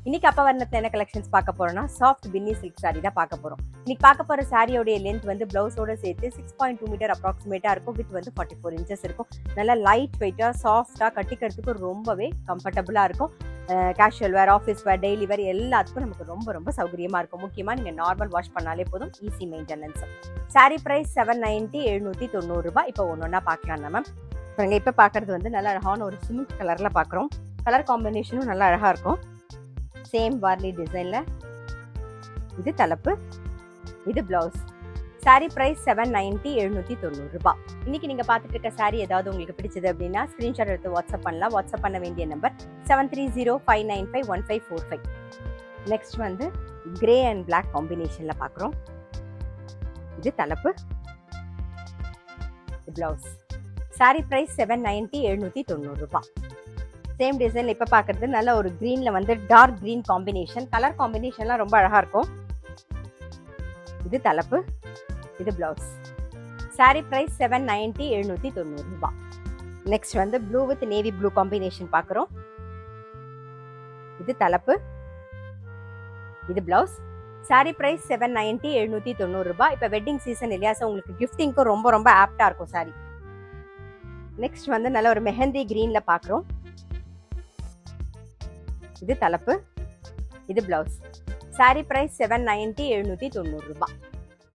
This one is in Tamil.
இன்னைக்கு அப்பவர்ணத்துல என்ன கலெக்ஷன்ஸ் பார்க்க போறோம்னா சாஃப்ட் பின்னி சில்க் சாரி தான் பார்க்க போறோம். இன்னைக்கு பார்க்க போற சாரியோட லென்த் வந்து பிளவுஸோட சேர்த்து 6.2 மீட்டர் அப்ராக்சிமேட்டா இருக்கும். வித் வந்து 44 இன்ச்சஸ் இருக்கும். நல்லா லைட் வெயிட்டா சாஃப்டா கட்டிக்கிறதுக்கு ரொம்பவே கம்ஃபர்டபுளா இருக்கும். கேஷுவல் வேர், ஆஃபீஸ் வேர், டெய்லி வேர் எல்லாத்துக்கும் நமக்கு ரொம்ப ரொம்ப சௌகரியமா இருக்கும். முக்கியமா நீங்க நார்மல் வாஷ் பண்ணாலே போதும். Easy maintenance. சாரி பிரைஸ் 790 790 ரூபாய். இப்போ ஒன்னொன்னா பார்க்கலாம் நம்ம. இப்போ பார்க்கறது வந்து நல்ல அழகான ஒரு சிமெண்ட் கலர்ல பார்க்குறோம். கலர் காம்பினேஷனும் நல்லா அழகா இருக்கும். சேம் வார்லி டிசைன்ல இது தலைப்பு, இது பிளவுஸ். சாரி பிரைஸ் 790 790 ரூபாய். இன்னைக்கு நீங்க பார்த்துட்டு இருக்க சாரி ஏதாவது உங்களுக்கு பிடிச்சது அப்படின்னா ஸ்கிரீன்ஷாட் எடுத்து வாட்ஸ்அப் பண்ணலாம். வாட்ஸ்அப் பண்ண வேண்டிய நம்பர் 7305951545. நெக்ஸ்ட் வந்து கிரே அண்ட் பிளாக் காம்பினேஷன்ல பார்க்குறோம். இது தலைப்பு, பிளவுஸ். சாரி பிரைஸ் 790 790 ரூபாய். சேம் டிசைன்ல இப்ப பாக்குறது நல்ல ஒரு கிரீன்ல வந்து டார்க் கிரீன் காம்பினேஷன். கலர் காம்பினேஷன்லாம் ரொம்ப அழகா இருக்கும். இது தலைப்பு, இது பிளவுஸ். சாரி பிரைஸ் 790 790 ரூபாய். நெக்ஸ்ட் வந்து blue with navy blue combination பாக்குறோம். இது தலைப்பு, இது பிளவுஸ். சாரி பிரைஸ் 790 790 ரூபாய். இப்ப வெட்டிங் சீசன் இல்லையா, சோ உங்களுக்கு கிஃப்டிங்க்கு ரொம்ப ரொம்ப ஆப்டா இருக்கும் சாரி. நெக்ஸ்ட் வந்து நல்ல ஒரு மெஹந்தி கிரீன்ல பாக்குறோம். இது தலைப்பு, இது பிளவுஸ். சாரி பிரைஸ் 790 790 ரூபாய்.